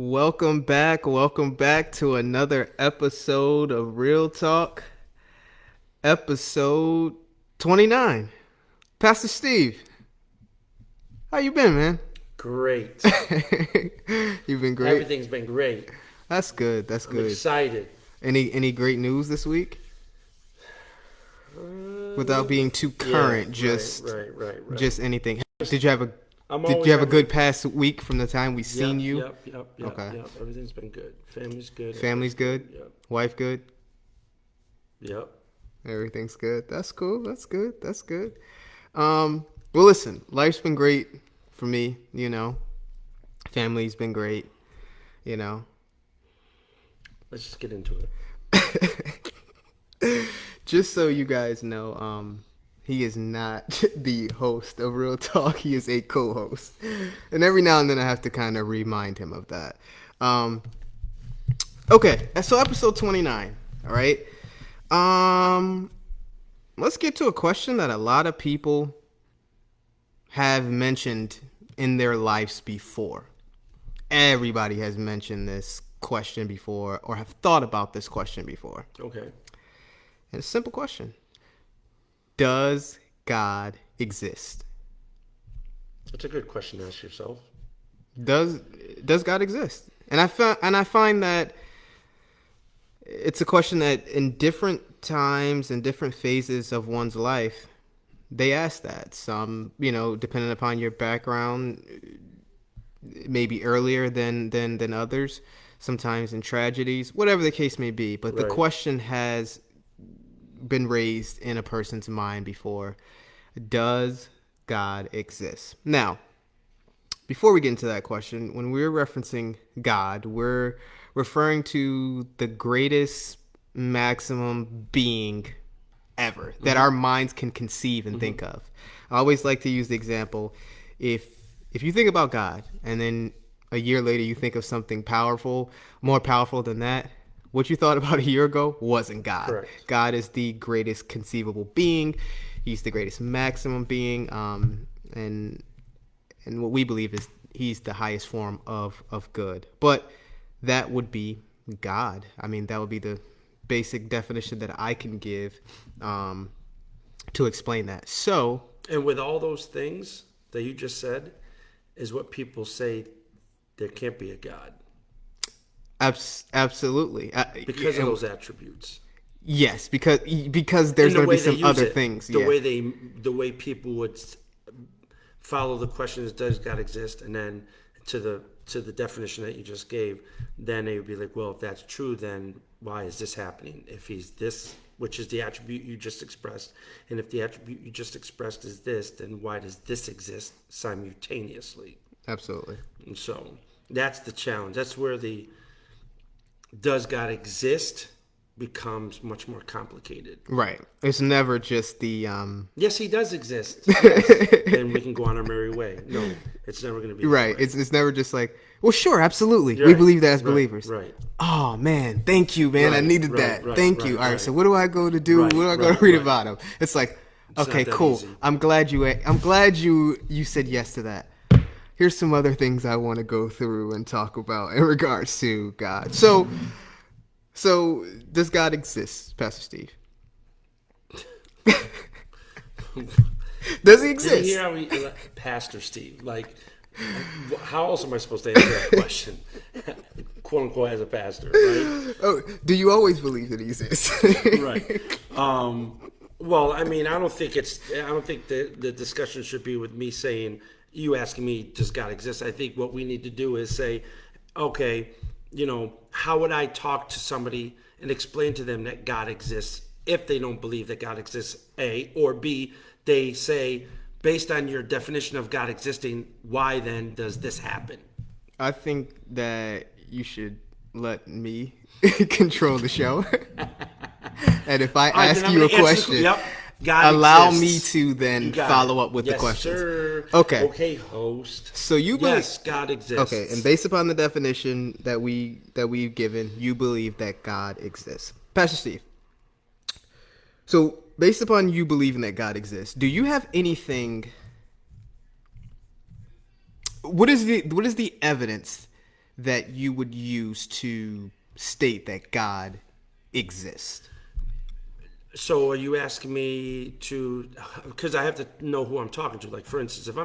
Welcome back. Welcome back to another episode of Real Talk, episode 29. Pastor Steve, how you been, man? Great. You've been great. Everything's been great. That's good. That's I'm good. excited. Any great news this week? Without being too current, right. just anything. Did you have a I'm Did always you have a having- good past week from the time we seen you? Yep. Okay. Yep. Everything's been good. Family's good. Family's good. Yep. Wife good. Yep. Everything's good. That's cool. That's good. That's good. Well, listen, life's been great for me, Family's been great, Let's just get into it. Just so you guys know, he is not the host of Real Talk. He is a co-host. And every now and then I have to kind of remind him of that. Okay, so episode 29, all right? Let's get to a question that a lot of people have mentioned in their lives before. Everybody has mentioned this question before or have thought about this question before. Okay. And it's a simple question. Does God exist? That's a good question to ask yourself. Does God exist? And I find that it's a question that in different times and different phases of one's life, they ask that. Some, depending upon your background, maybe earlier than others, sometimes in tragedies, whatever the case may be. But the question has been raised in a person's mind before. Does God exist? Now, before we get into that question, when we're referencing God, we're referring to the greatest maximum being ever that our minds can conceive and think of. I always like to use the example, if you think about God and then a year later you think of something powerful, more powerful than that, what you thought about a year ago wasn't God. Correct. God is the greatest conceivable being. He's the greatest maximum being. And what we believe is he's the highest form of good. But that would be God. I mean, that would be the basic definition that I can give to explain that. So, And with all those things that you just said, is what people say there can't be a God. absolutely. Because of those attributes. Yes, because there's going to be some other things. The way people would follow the question is, does God exist? And then to the definition that you just gave, then they would be like, well, if that's true, then why is this happening? If he's this, which is the attribute you just expressed, and if the attribute you just expressed is this, then why does this exist simultaneously? Absolutely. And so that's the challenge. That's where the does God exist becomes much more complicated. Right. It's never just the Yes, he does exist. Yes. And we can go on our merry way. No, it's never going to be right. that way. It's never just like, well, sure, absolutely. Right. We believe that as believers. Right. Oh man, thank you, man. I Right, needed right, that. Thank you. All right. right. So what do I go to do? Right, What do I go to read about him? It's like, okay, not that cool. easy. I'm glad you said yes to that. Here's some other things I want to go through and talk about in regards to God. So does God exist, Pastor Steve? Does he exist? Did you hear how we, Pastor Steve, like, how else am I supposed to answer that question? Quote unquote, as a pastor, right? Oh, do you always believe that he exists? Right. Well, I mean, I don't think the discussion should be with me saying, you asking me, does God exist? I think what we need to do is say, okay, how would I talk to somebody and explain to them that God exists if they don't believe that God exists, A, or B, they say, based on your definition of God existing, why then does this happen? I think that you should let me control the show. And if I ask you a question, God allow exists. me to then got follow it. up with the Yes, questions. sir. Okay. Okay, host. So you believe, Yes, God exists. okay, and based upon the definition that we've given, you believe that God exists. Pastor Steve. So based upon you believing that God exists, do you have anything? What is the evidence that you would use to state that God exists? So are you asking me to? Because I have to know who I'm talking to. Like for instance, if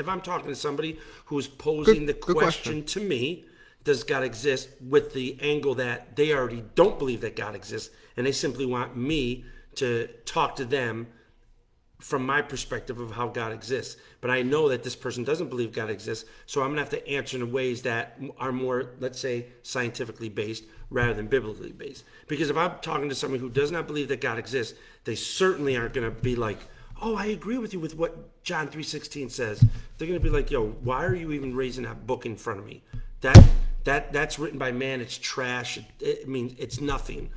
I'm talking to somebody who's posing the Good question. question to me, does God exist? With the angle that they already don't believe that God exists, and they simply want me to talk to them from my perspective of how God exists. But I know that this person doesn't believe God exists, so I'm gonna have to answer in ways that are more, let's say, scientifically based rather than biblically based. Because if I'm talking to somebody who does not believe that God exists, they certainly aren't gonna be like, "Oh, I agree with you with what John 3:16 says." They're gonna be like, "Yo, why are you even raising that book in front of me? That's written by man. It's trash. It means it's nothing."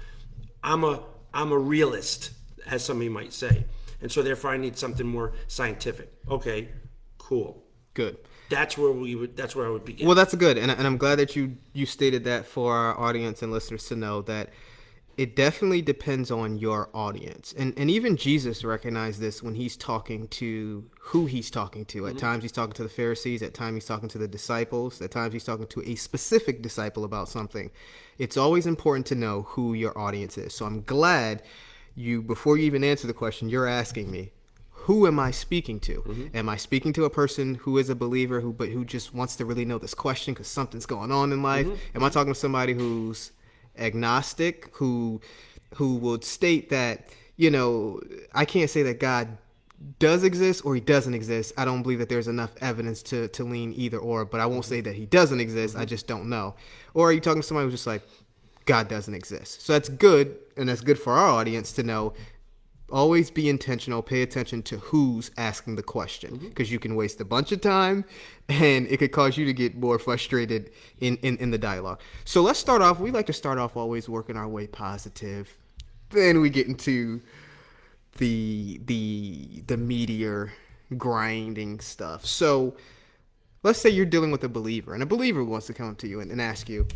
I'm a I'm a realist, as somebody might say. And so therefore I need something more scientific. Okay, cool. Good. That's where I would begin. Well, that's good, and I'm glad that you stated that for our audience and listeners to know that it definitely depends on your audience, and even Jesus recognized this when he's talking to who he's talking to. At times he's talking to the Pharisees, at times he's talking to the disciples, at times he's talking to a specific disciple about something. It's always important to know who your audience is. So I'm glad before you even answer the question, you're asking me, who am I speaking to? Am I speaking to a person who is a believer who just wants to really know this question because something's going on in life? Am I talking to somebody who's agnostic, who would state that, I can't say that God does exist or he doesn't exist. I don't believe that there's enough evidence to lean either or, but I won't say that he doesn't exist. I just don't know. Or are you talking to somebody who's just like, God doesn't exist? So that's good, and that's good for our audience to know. Always be intentional. Pay attention to who's asking the question, because you can waste a bunch of time and it could cause you to get more frustrated in the dialogue. So let's start off. We like to start off always working our way positive. Then we get into the meatier grinding stuff. So let's say you're dealing with a believer, and a believer wants to come to you and ask you,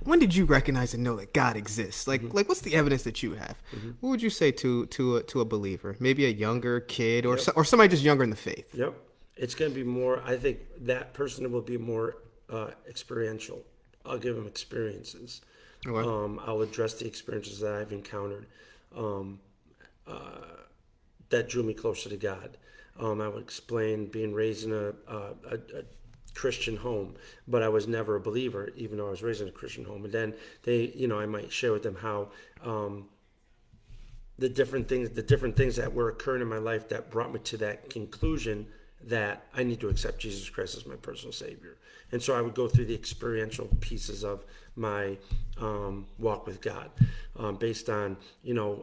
when did you recognize and know that God exists? Like what's the evidence that you have? What would you say to a believer? Maybe a younger kid or or somebody just younger in the faith? Yep. It's going to be more, I think that person will be more experiential. I'll give them experiences. Okay. I'll address the experiences that I've encountered that drew me closer to God. I would explain being raised in a Christian home, but I was never a believer, even though I was raised in a Christian home. And then I might share with them how the different things that were occurring in my life that brought me to that conclusion that I need to accept Jesus Christ as my personal Savior. And so I would go through the experiential pieces of my walk with God, based on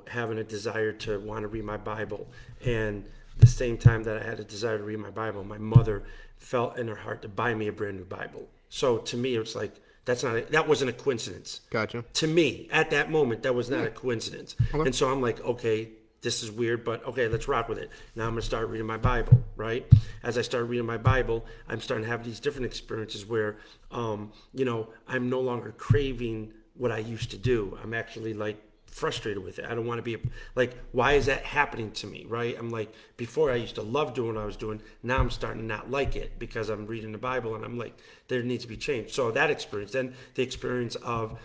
having a desire to want to read my Bible, and the same time that I had a desire to read my Bible, my mother felt in her heart to buy me a brand new Bible. So to me, it was like, that wasn't a coincidence. Gotcha. To me, at that moment, that was not a coincidence. Okay. And so I'm like, okay, this is weird, but okay, let's rock with it. Now I'm going to start reading my Bible, right? As I start reading my Bible, I'm starting to have these different experiences where, I'm no longer craving what I used to do. I'm actually like frustrated with it. I don't want to be like, why is that happening to me, right? I'm like, before I used to love doing what I was doing. Now I'm starting to not like it because I'm reading the Bible and I'm like, there needs to be change. So that experience, then the experience of,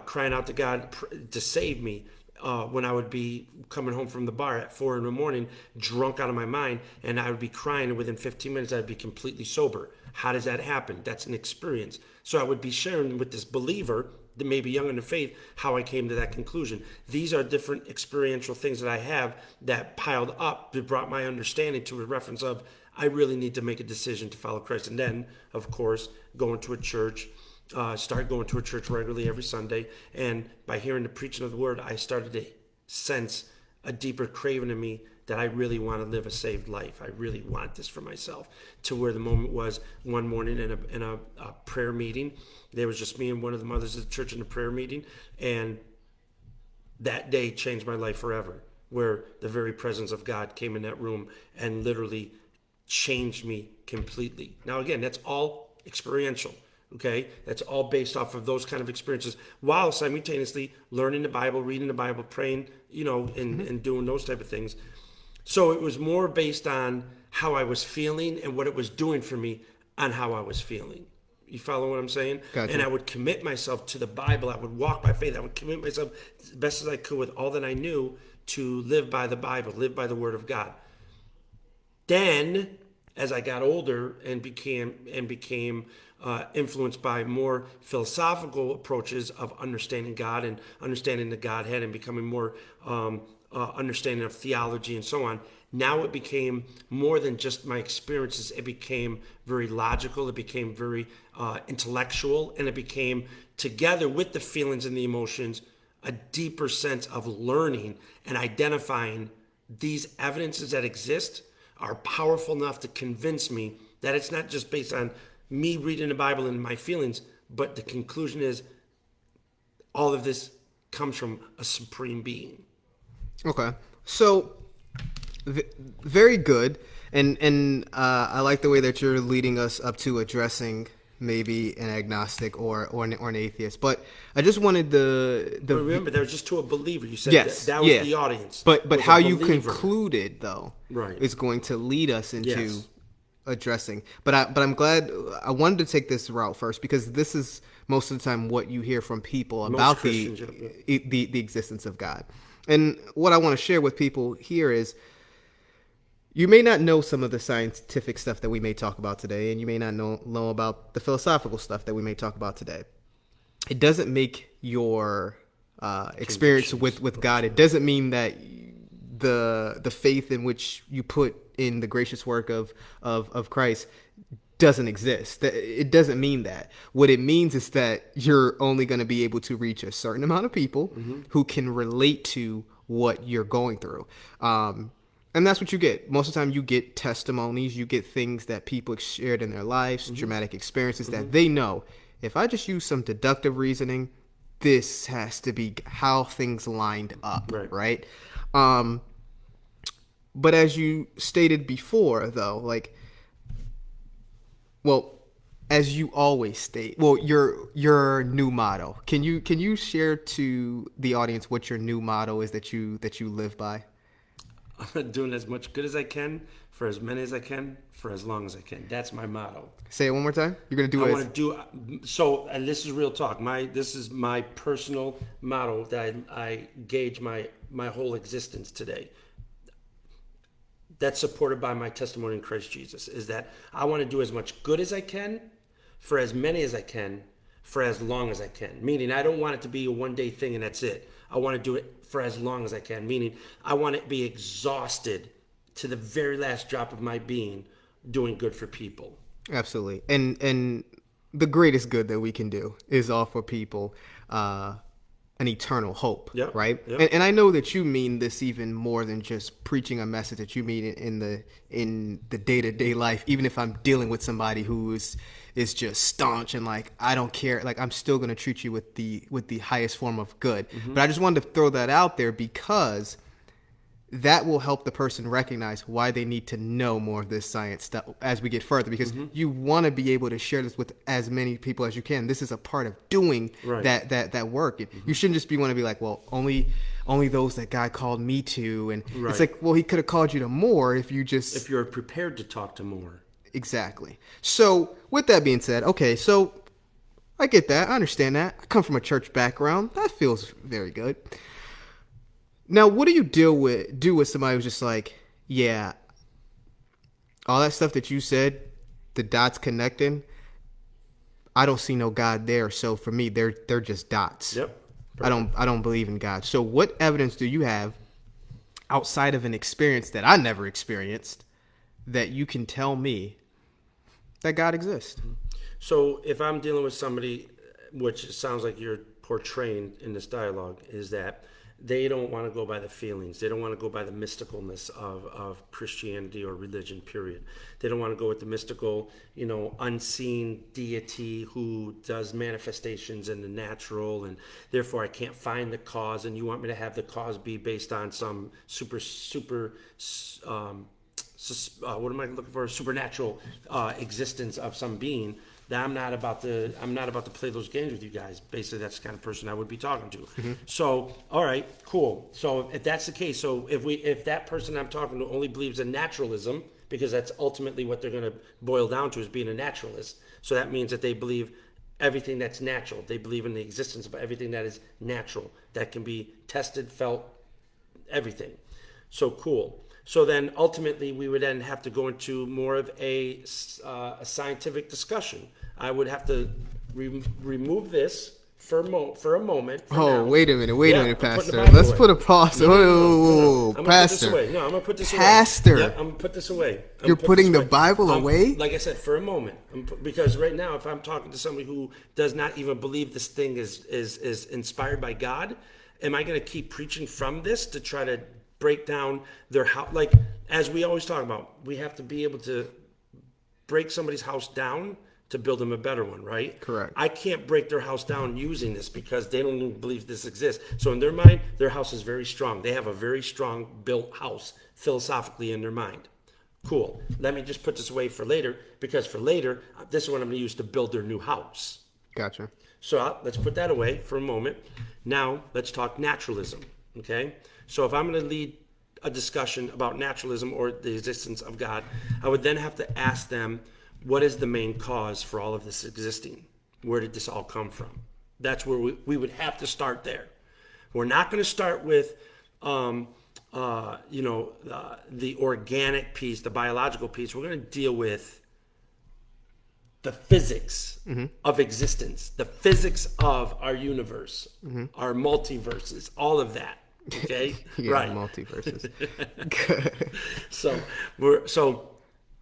crying out to God to save me, when I would be coming home from the bar at 4 a.m, drunk out of my mind, and I would be crying, and within 15 minutes I'd be completely sober. How does that happen? That's an experience. So I would be sharing with this believer that may be young in the faith how I came to that conclusion. These are different experiential things that I have that piled up that brought my understanding to a reference of, I really need to make a decision to follow Christ. And then, of course, going to a church, start going to a church regularly every Sunday. And by hearing the preaching of the word, I started to sense a deeper craving in me that I really want to live a saved life. I really want this for myself. To where the moment was one morning in a prayer meeting. There was just me and one of the mothers of the church in a prayer meeting. And that day changed my life forever, where the very presence of God came in that room and literally changed me completely. Now, again, that's all experiential. Okay, that's all based off of those kind of experiences, while simultaneously learning the Bible, reading the Bible, praying, and doing those type of things. So it was more based on how I was feeling and what it was doing for me on how I was feeling. You follow what I'm saying? Gotcha. And I would commit myself to the Bible. I would walk by faith. I would commit myself as best as I could with all that I knew to live by the Bible, live by the Word of God. Then, as I got older and became influenced by more philosophical approaches of understanding God and understanding the Godhead and becoming more understanding of theology and so on, now it became more than just my experiences. It became very logical. It became very intellectual, and it became, together with the feelings and the emotions, a deeper sense of learning and identifying these evidences that exist are powerful enough to convince me that it's not just based on me reading the Bible and my feelings, but the conclusion is all of this comes from a supreme being. Okay. So, very good. And I like the way that you're leading us up to addressing maybe an agnostic or an atheist. But I just wanted But remember, that was just to a believer. You said yes, that was the audience. But was how a you believer. concluded though Right. is going to lead us into Yes. addressing. But I'm glad I wanted to take this route first because this is most of the time what you hear from people about Christians, the existence of God. And what I want to share with people here is you may not know some of the scientific stuff that we may talk about today, and you may not know about the philosophical stuff that we may talk about today. It doesn't make your experience with God. It doesn't mean that the faith in which you put in the gracious work of Christ doesn't exist. It doesn't mean that. What it means is that you're only going to be able to reach a certain amount of people who can relate to what you're going through. And that's what you get. Most of the time you get testimonies, you get things that people shared in their lives, dramatic experiences that they know. If I just use some deductive reasoning, this has to be how things lined up, right? But as you stated before, though, like, well, as you always state, well, your new motto. Can you share to the audience what your new motto is that you live by? Doing as much good as I can for as many as I can for as long as I can. That's my motto. Say it one more time. You're gonna do I it. want to do so, and this is real talk. This is my personal motto that I gauge my whole existence today. That's supported by my testimony in Christ Jesus. Is that I want to do as much good as I can for as many as I can for as long as I can. Meaning, I don't want it to be a one-day thing and that's it. I want to do it for as long as I can. Meaning, I want it to be exhausted to the very last drop of my being doing good for people. Absolutely. And the greatest good that we can do is offer people an eternal hope, right? Yep. And I know that you mean this even more than just preaching a message, that you mean it in the day-to-day life. Even if I'm dealing with somebody who is just staunch and like, I don't care, like, I'm still going to treat you with the highest form of good. But I just wanted to throw that out there because that will help the person recognize why they need to know more of this science stuff as we get further, because you want to be able to share this with as many people as you can. This is a part of doing that work. You shouldn't just want to be like, well, only those that God called me to. And it's like, well, he could have called you to more if you're prepared to talk to more. Exactly. So with that being said, okay, so I get that. I understand that. I come from a church background. That feels very good. Now, what do you do with somebody who's just like, yeah, all that stuff that you said, the dots connecting, I don't see no God there. So for me, they're just dots. Yep. I don't believe in God. So what evidence do you have outside of an experience that I never experienced that you can tell me that God exists? So if I'm dealing with somebody, which it sounds like you're portraying in this dialogue, is that they don't want to go by the feelings. They don't want to go by the mysticalness of Christianity or religion, period. They don't want to go with the mystical, unseen deity who does manifestations in the natural, and therefore I can't find the cause, and you want me to have the cause be based on some what am I looking for? Supernatural existence of some being. That I'm not about to play those games with you guys. Basically, that's the kind of person I would be talking to. So, all right, cool. So if that's the case, so if that person I'm talking to only believes in naturalism, because that's ultimately what they're going to boil down to, is being a naturalist. So that means that they believe everything that's natural. They believe in the existence of everything that is natural, that can be tested, felt, everything. So cool. So then ultimately we would then have to go into more of a scientific discussion. I would have to remove this for a moment. For Oh, now. wait a minute, I'm putting the Pastor. Bible Let's away. put a pause. I'm gonna Pastor. put this away. No, I'm gonna put this away. Pastor. Yeah, I'm gonna put this away. You're putting the Bible away? Like I said, for a moment, because right now, if I'm talking to somebody who does not even believe this thing is inspired by God, am I gonna keep preaching from this to try to break down their house? Like, as we always talk about, we have to be able to break somebody's house down to build them a better one, right? Correct. I can't break their house down using this because they don't even believe this exists. So in their mind, their house is very strong. They have a very strong built house philosophically in their mind. Cool. Let me just put this away for later, because for later, this is what I'm going to use to build their new house. Gotcha. So let's put that away for a moment. Now let's talk naturalism, okay? So if I'm going to lead a discussion about naturalism or the existence of God, I would then have to ask them, what is the main cause for all of this existing? Where did this all come from? That's where we would have to start there. We're not going to start with, the organic piece, the biological piece. We're going to deal with the physics of existence, the physics of our universe, our multiverses, all of that. Okay, Right. Multiverses. So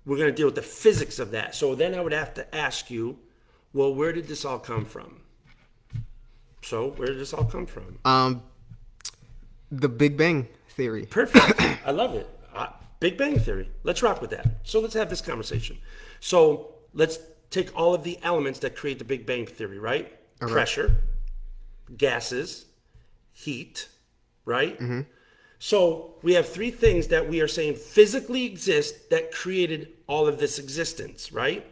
we're going to deal with the physics of that. So then I would have to ask you, well, where did this all come from? So where did this all come from? The Big Bang Theory. Perfect. I love it. Big Bang Theory. Let's rock with that. So let's have this conversation. So let's take all of the elements that create the Big Bang Theory, right? Okay. Pressure, gases, heat, right? Mm-hmm. So we have three things that we are saying physically exist that created all of this existence, right?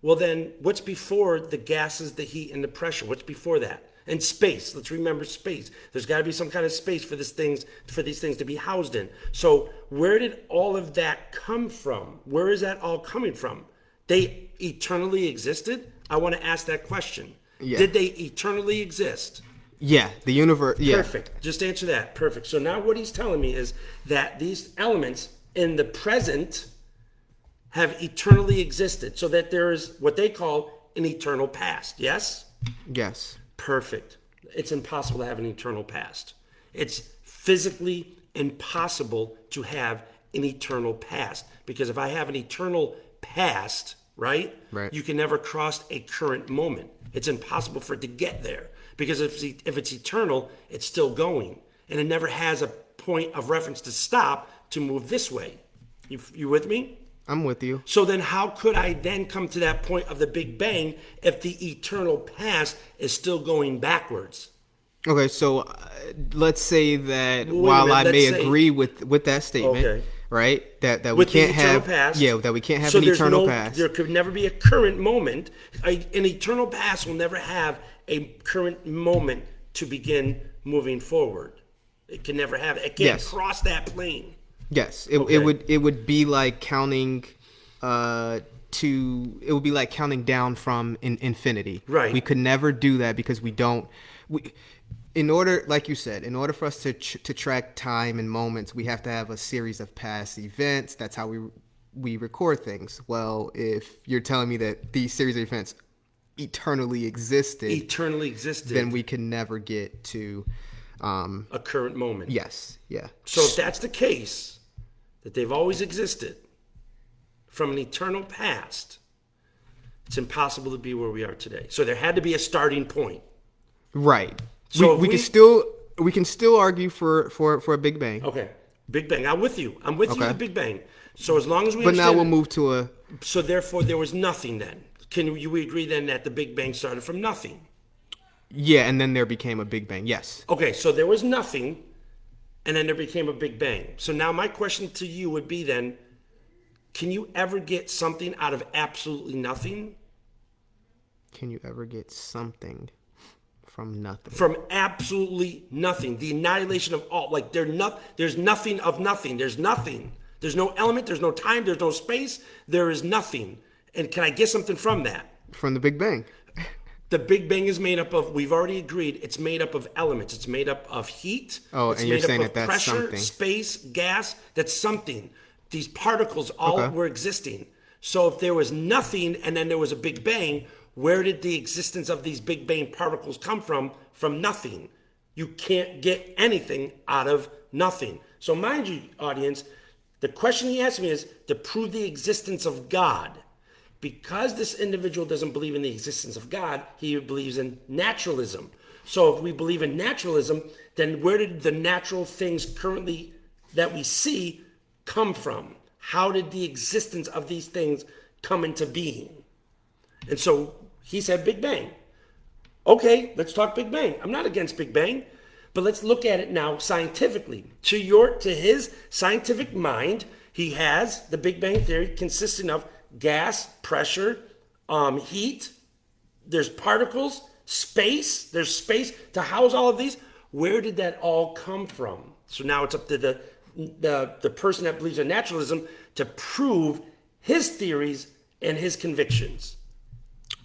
Well, then what's before the gases, the heat, and the pressure? What's before that? And space. Let's remember space. There's got to be some kind of space for these things to be housed in. So where did all of that come from? Where is that all coming from? They eternally existed? I want to ask that question. Yeah. Did they eternally exist? Yeah, the universe. Yeah. Perfect. Just answer that. Perfect. So now what he's telling me is that these elements in the present have eternally existed, so that there is what they call an eternal past. Yes? Yes. Perfect. It's impossible to have an eternal past. It's physically impossible to have an eternal past, because if I have an eternal past, right? Right. You can never cross a current moment. It's impossible for it to get there, because if it's eternal, it's still going, and it never has a point of reference to stop to move this way. You with me? I'm with you. So then how could I then come to that point of the Big Bang if the eternal past is still going backwards? Okay, so let's say that Well, while I may let's say- agree with that statement, Okay. right? That we With the can't eternal have past. that we can't have So an there's eternal past. There could never be a current moment. An eternal past will never have a current moment to begin moving forward. It can never have it. It can't Yes. cross that plane. Yes, Okay. it would be like counting it would be like counting down from infinity. Right. We could never do that because in order, like you said, in order for us to track time and moments, we have to have a series of past events. That's how we record things. Well, if you're telling me that these series of events eternally existed, then we can never get to a current moment. yes, yeah. So if that's the case, that they've always existed from an eternal past, it's impossible to be where we are today. So there had to be a starting point. Right. So we can still argue for a Big Bang. Okay. Big Bang. I'm with you. I'm with you Okay. with the Big Bang. So as long as we But now understand- we'll move to a So therefore there was nothing then. We agree then that the Big Bang started from nothing? yeah, and then there became a Big Bang. Yes. Okay, so there was nothing, and then there became a Big Bang. So now my question to you would be then, can you ever get something out of absolutely nothing? Can you ever get something from nothing? From absolutely nothing. The annihilation of all. Like there's nothing of nothing. There's nothing. There's no element. There's no time. There's no space. There is nothing. And can I get something from that? From the Big Bang. The Big Bang is made up of, we've already agreed, it's made up of elements. It's made up of heat. Oh, it's and you're made up saying of that that's pressure, something. space, gas. That's something. These particles all Okay. were existing. So if there was nothing and then there was a Big Bang, where did the existence of these Big Bang particles come from? From nothing. You can't get anything out of nothing. So mind you, audience, the question he asked me is to prove the existence of God. Because this individual doesn't believe in the existence of God, he believes in naturalism. So if we believe in naturalism, then where did the natural things currently that we see come from? How did the existence of these things come into being? And so he said Big Bang. Okay, let's talk Big Bang. I'm not against Big Bang, but let's look at it now scientifically. To his scientific mind, he has the Big Bang theory consisting of gas, pressure, heat. There's particles, space. There's space to house all of these. Where did that all come from? So now it's up to the person that believes in naturalism to prove his theories and his convictions.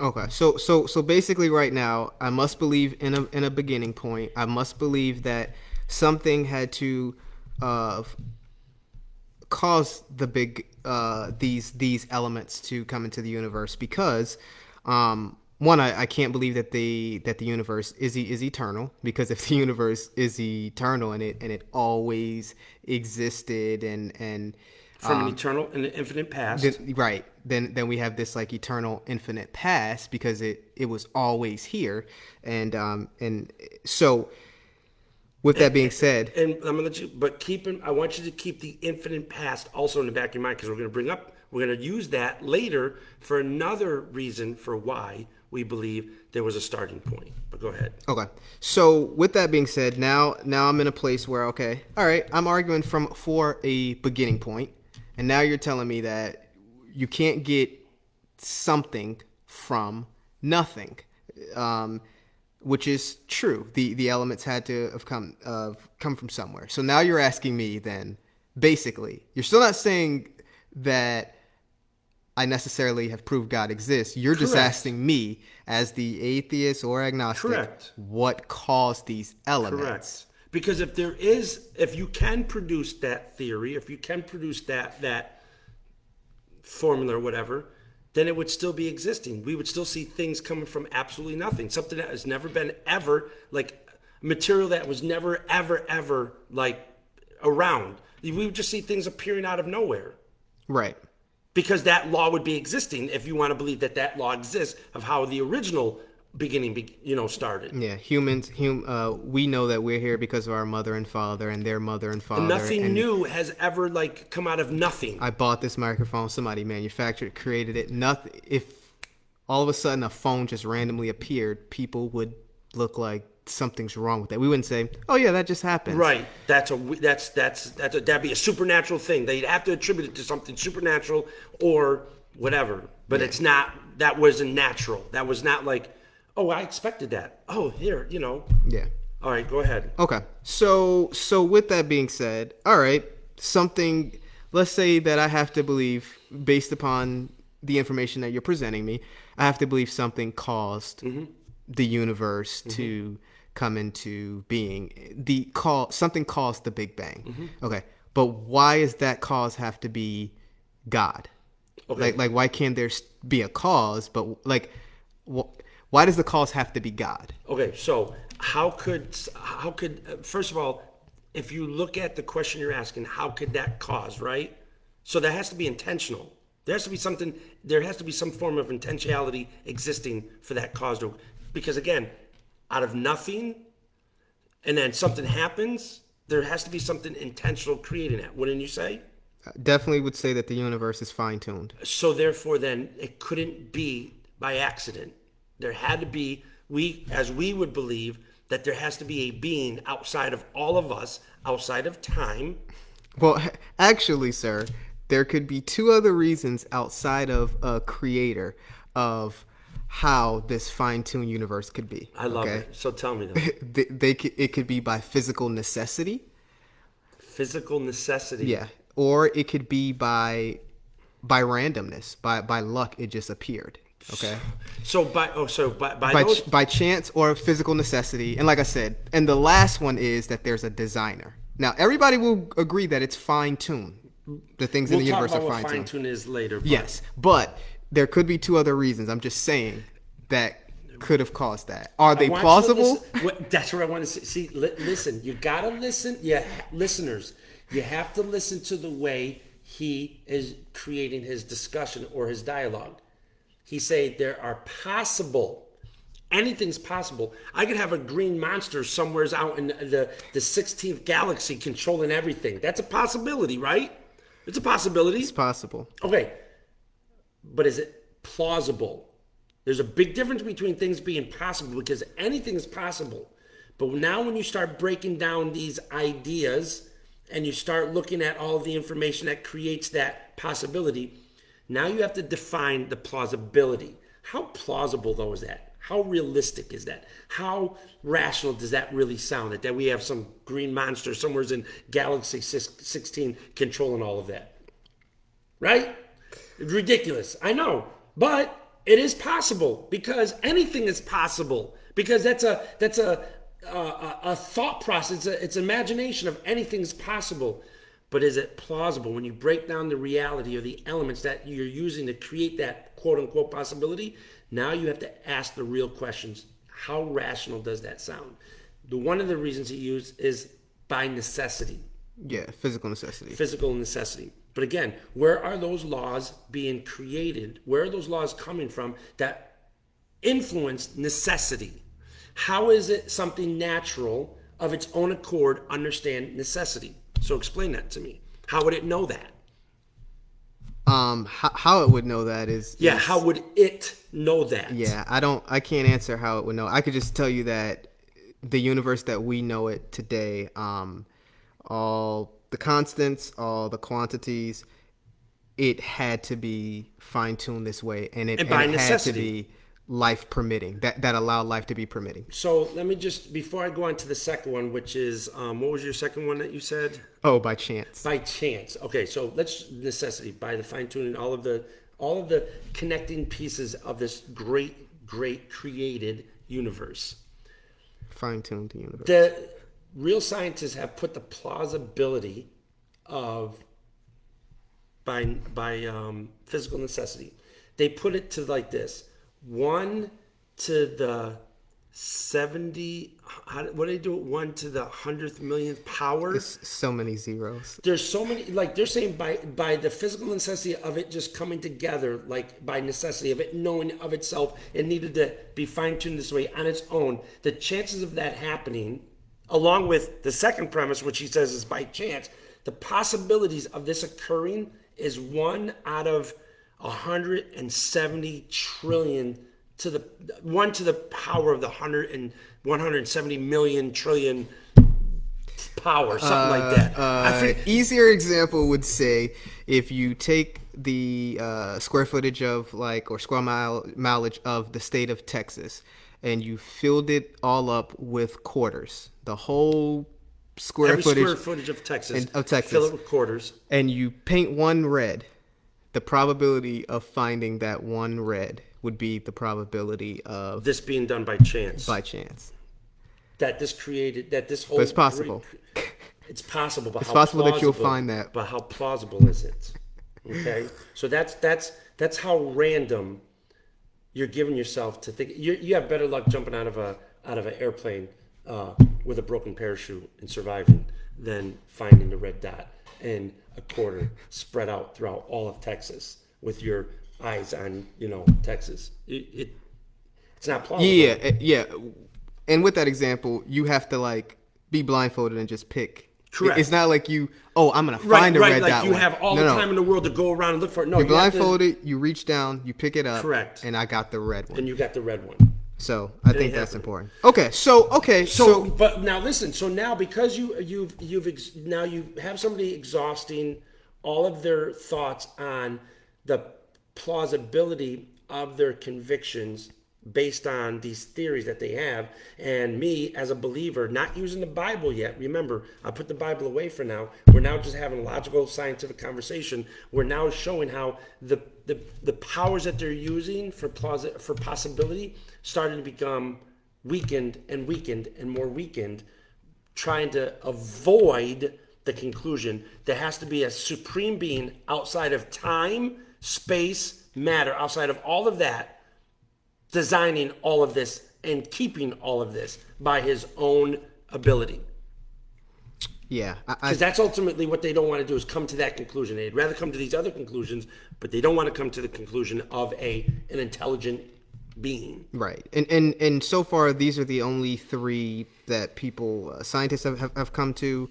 Okay, so basically, right now, I must believe in a beginning point. I must believe that something had to cause these elements to come into the universe because one, I can't believe that the universe is eternal, because if the universe is eternal and it always existed and From an eternal and an infinite past. then we have this like eternal infinite past because it was always here, and so with that being said, and I'm gonna let you, but I want you to keep the infinite past also in the back of your mind, because we're gonna use that later for another reason for why we believe there was a starting point. But go ahead. okay. So with that being said, now I'm in a place where, okay, all right, I'm arguing for a beginning point, and now you're telling me that you can't get something from nothing, which is true. The elements had to have come from somewhere. So now you're asking me, then basically, you're still not saying that I necessarily have proved God exists. You're just Correct. asking me, as the atheist or agnostic, Correct. what caused these elements. Correct. Because if you can produce that theory, if you can produce that formula or whatever, then it would still be existing. We would still see things coming from absolutely nothing. Something that has never been ever, like material that was never, ever, like around. We would just see things appearing out of nowhere. Right. Because that law would be existing, if you want to believe that law exists, of how the original beginning, started. Yeah, humans. We know that we're here because of our mother and father, and their mother and father. And nothing new has ever come out of nothing. I bought this microphone. Somebody manufactured it, created it. Nothing. If all of a sudden a phone just randomly appeared, people would look like something's wrong with that. We wouldn't say, "Oh yeah, that just happened." Right. That'd be a supernatural thing. They'd have to attribute it to something supernatural or whatever. But It's not. That wasn't natural. That was not like, oh, I expected that. Oh, here, Yeah. All right, go ahead. Okay. So with that being said, all right, something. Let's say that I have to believe, based upon the information that you're presenting me, I have to believe something caused the universe to come into being. Something caused the Big Bang. Okay, but why does that cause have to be God? Okay. Like why can't there be a cause? But why does the cause have to be God? Okay, so how could first of all, if you look at the question you're asking, how could that cause, right? So that has to be intentional. There has to be something. There has to be some form of intentionality existing for that cause to. Because again, out of nothing, and then something happens, there has to be something intentional creating it. Wouldn't you say? Definitely would say that the universe is fine-tuned. So therefore, then it couldn't be by accident. There had to be, we would believe, that there has to be a being outside of all of us, outside of time. Well, actually, sir, there could be two other reasons outside of a creator of how this fine-tuned universe could be. I love it. So tell me though. It could be by physical necessity. Physical necessity. Yeah. Or it could be by randomness, by luck. It just appeared. Okay. So by those, By chance or physical necessity. And like I said, and the last one is that there's a designer. Now, everybody will agree that it's fine-tuned. The things in we'll the talk universe about are what fine-tuned. fine tune is later. But Yes, but there could be two other reasons. I'm just saying that could have caused that. Are I they want you to plausible? listen. That's what I want to see. Listen, you gotta listen. Yeah, listeners, you have to listen to the way he is creating his discussion or his dialogue. He say there are possible. Anything's possible. I could have a green monster somewhere's out in the 16th galaxy controlling everything. That's a possibility, right? It's a possibility. It's possible. Okay, but is it plausible? There's a big difference between things being possible because anything is possible. But now when you start breaking down these ideas and you start looking at all of the information that creates that possibility, now you have to define the plausibility. How plausible though is that? How realistic is that? How rational does that really sound? That we have some green monster somewhere in Galaxy 16 controlling all of that. Right? It's ridiculous. I know. But it is possible because anything is possible. Because that's a thought process. It's imagination of anything's possible. But is it plausible when you break down the reality of the elements that you're using to create that quote unquote possibility? Now you have to ask the real questions. How rational does that sound? One of the reasons he used is by necessity. Yeah, physical necessity. Physical necessity. But again, where are those laws being created? Where are those laws coming from that influence necessity? How is it something natural of its own accord understand necessity? So explain that to me. How would it know that? How it would know that is how would it know that? Yeah, I can't answer how it would know. I could just tell you that the universe that we know it today, all the constants, all the quantities, it had to be fine-tuned this way, and it had to be life permitting, that allowed life to be permitting. So let me just, before I go on to the second one, which is what was your second one that you said? Oh, by chance. By chance. Okay, so let's necessity, by the fine-tuning, all of the connecting pieces of this great created universe. Fine-tuned the universe. The real scientists have put the plausibility of by physical necessity. They put it to like this: 1 to the 70. What do they do? 1 to the 100th millionth power. There's so many zeros. There's so many. Like they're saying, by the physical necessity of it just coming together, like by necessity of it knowing of itself, it needed to be fine-tuned this way on its own. The chances of that happening, along with the second premise, which he says is by chance, the possibilities of this occurring is 1 out of 170 trillion to the 1 to the power of the 170 million trillion power, something like that. Easier example would say if you take the square footage of or square mileage of the state of Texas, and you filled it all up with quarters, the whole square footage of Texas, fill it with quarters, and you paint one red. The probability of finding that one red would be the probability of this being done by chance. By chance. That this whole. But it's possible. It's possible, but it's possible that you'll find that. But how plausible is it? Okay, so that's how random you're giving yourself to think. You have better luck jumping out of an airplane with a broken parachute and surviving than finding the red dot and a quarter spread out throughout all of Texas with your eyes on, Texas. It's not plausible. Yeah. And with that example, you have to be blindfolded and just pick. Correct. It's not like I'm going to find a red dot. You have all the time in the world to go around and look for it. No, you're blindfolded, you reach down, you pick it up. Correct. And I got the red one. And you got the red one. So I think that's important. Okay. But now listen. So now because you have somebody exhausting all of their thoughts on the plausibility of their convictions based on these theories that they have. And me, as a believer, not using the Bible yet. Remember, I put the Bible away for now. We're now just having a logical, scientific conversation. We're now showing how the powers that they're using for possibility started to become weakened and more weakened, trying to avoid the conclusion there has to be a supreme being outside of time, space, matter, outside of all of that, designing all of this and keeping all of this by his own ability. Yeah. Because that's ultimately what they don't want to do, is come to that conclusion. They'd rather come to these other conclusions, but they don't want to come to the conclusion of an intelligent being. Right. And so far, these are the only three that people, scientists have come to,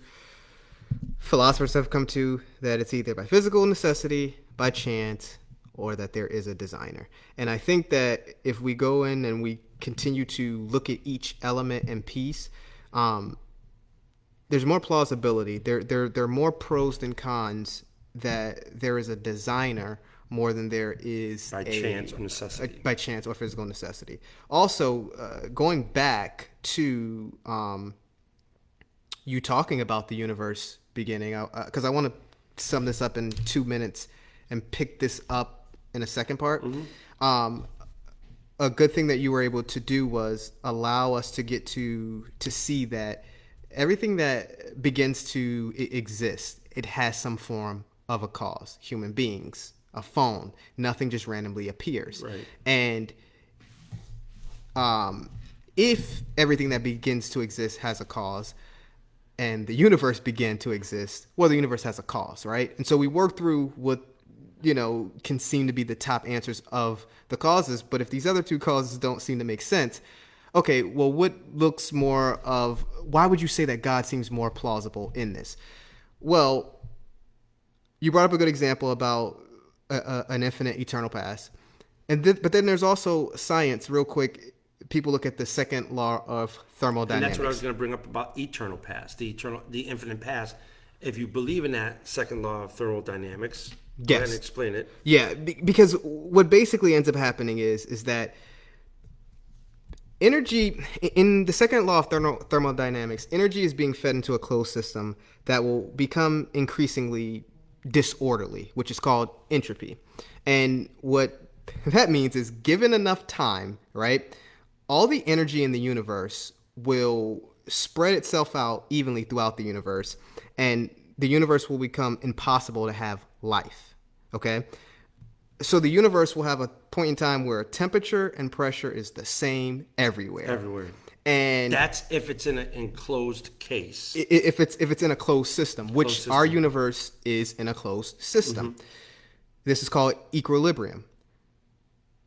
philosophers have come to, that it's either by physical necessity, by chance, or that there is a designer. And I think that if we go in and we continue to look at each element and piece, there's more plausibility. There are more pros than cons that there is a designer more than there is by chance or necessity. By chance or physical necessity. Also, going back to you talking about the universe beginning, because I want to sum this up in 2 minutes and pick this up in a second part. Mm-hmm. A good thing that you were able to do was allow us to get to see that everything that begins to exist, it has some form of a cause. Human beings, a phone, nothing just randomly appears. Right. And if everything that begins to exist has a cause, and the universe began to exist, well, the universe has a cause, right? And so we work through what can seem to be the top answers of the causes. But if these other two causes don't seem to make sense, okay, well, what looks more of, why would you say that God seems more plausible in this? Well, you brought up a good example about an infinite eternal past. But then there's also science, real quick. People look at the second law of thermodynamics. And that's what I was going to bring up about eternal past, the infinite past. If you believe in that second law of thermodynamics, go ahead and explain it. Yeah, because what basically ends up happening is that energy, in the second law of thermodynamics, energy is being fed into a closed system that will become increasingly disorderly, which is called entropy. And what that means is, given enough time, right, all the energy in the universe will spread itself out evenly throughout the universe, and the universe will become impossible to have life. Okay? So the universe will have a point in time where temperature and pressure is the same everywhere. Everywhere. And that's if it's in an enclosed case. If it's in a closed system, which our universe is in a closed system. Mm-hmm. This is called equilibrium.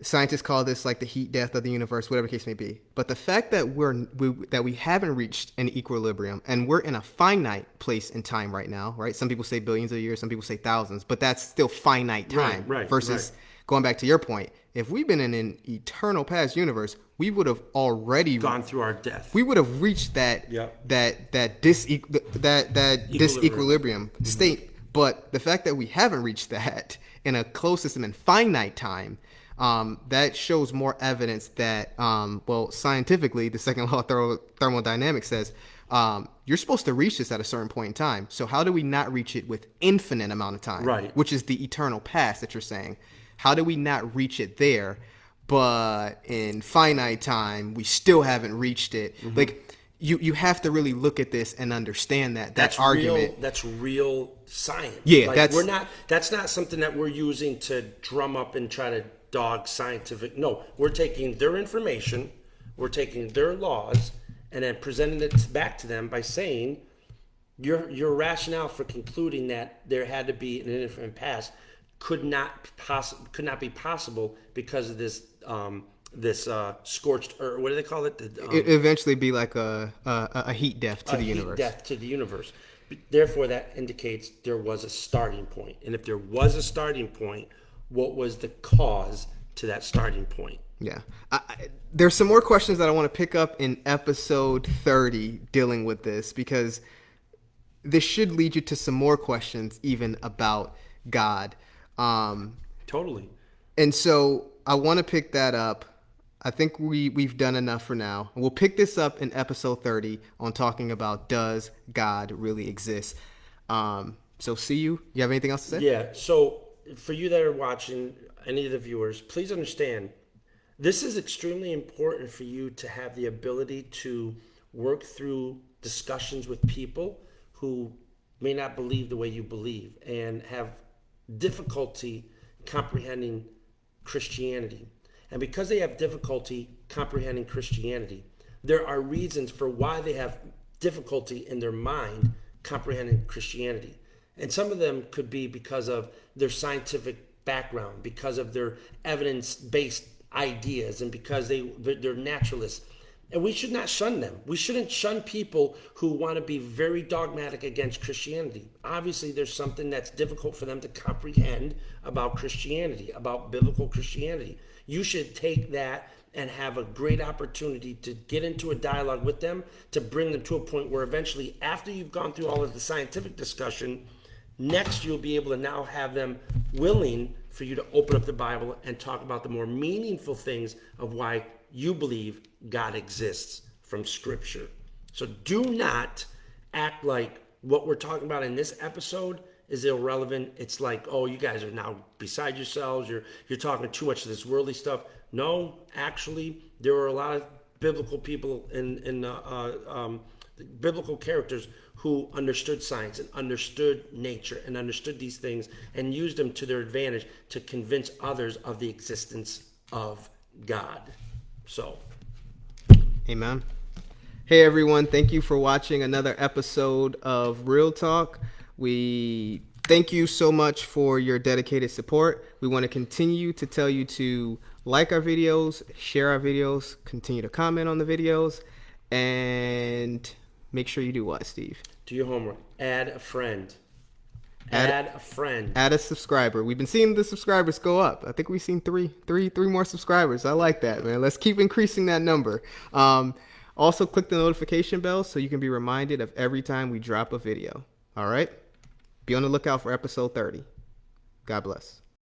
Scientists call this like the heat death of the universe, whatever the case may be. But the fact that we haven't reached an equilibrium, and we're in a finite place in time right now, right? Some people say billions of years, some people say thousands, but that's still finite time. Right, versus going back to your point, if we've been in an eternal past universe, we would have already gone through our death. We would have reached that disequilibrium state. But the fact that we haven't reached that in a closed system in finite time, that shows more evidence that, scientifically, the second law of thermodynamics says you're supposed to reach this at a certain point in time. So how do we not reach it with infinite amount of time? Right. Which is the eternal past that you're saying. How do we not reach it there, but in finite time, we still haven't reached it? Mm-hmm. Like, you have to really look at this and understand that's argument. That's real science. Yeah, like, that's not something that we're using to drum up and try to dog scientific. No, we're taking their information, we're taking their laws, and then presenting it back to them by saying your rationale for concluding that there had to be an infinite past could not be possible because of this scorched, or what do they call it? It eventually be like a heat death to the universe. Heat death to the universe. Therefore, that indicates there was a starting point. And if there was a starting point, what was the cause to that starting point? Yeah. There's some more questions that I want to pick up in episode 30 dealing with this, because this should lead you to some more questions even about God. Totally. And so I want to pick that up I think we've done enough for now. We'll pick this up in episode 30 on talking about, does God really exist? So see you. You have anything else to say? Yeah. So for you that are watching, any of the viewers, please understand this is extremely important for you to have the ability to work through discussions with people who may not believe the way you believe and have difficulty comprehending Christianity. And because they have difficulty comprehending Christianity, there are reasons for why they have difficulty in their mind comprehending Christianity. And some of them could be because of their scientific background, because of their evidence-based ideas, and because they're naturalists. And we should not shun them. We shouldn't shun people who want to be very dogmatic against Christianity. Obviously, there's something that's difficult for them to comprehend about Christianity, about biblical Christianity. You should take that and have a great opportunity to get into a dialogue with them, to bring them to a point where eventually, after you've gone through all of the scientific discussion, next you'll be able to now have them willing for you to open up the Bible and talk about the more meaningful things of why you believe God exists from Scripture. So do not act like what we're talking about in this episode is irrelevant. It's like, oh, you guys are now beside yourselves. You're talking too much of this worldly stuff. No, actually, there were a lot of biblical people in biblical characters who understood science and understood nature and understood these things and used them to their advantage to convince others of the existence of God. So, Amen. Hey everyone, thank you for watching another episode of Reeeal Talk. We thank you so much for your dedicated support. We want to continue to tell you to like our videos, share our videos, continue to comment on the videos, and make sure you do what, Steve? Do your homework. Add a friend. Add a friend. Add a subscriber. We've been seeing the subscribers go up. I think we've seen three more subscribers. I like that, man. Let's keep increasing that number. Also, click the notification bell so you can be reminded of every time we drop a video. All right? Be on the lookout for episode 30. God bless.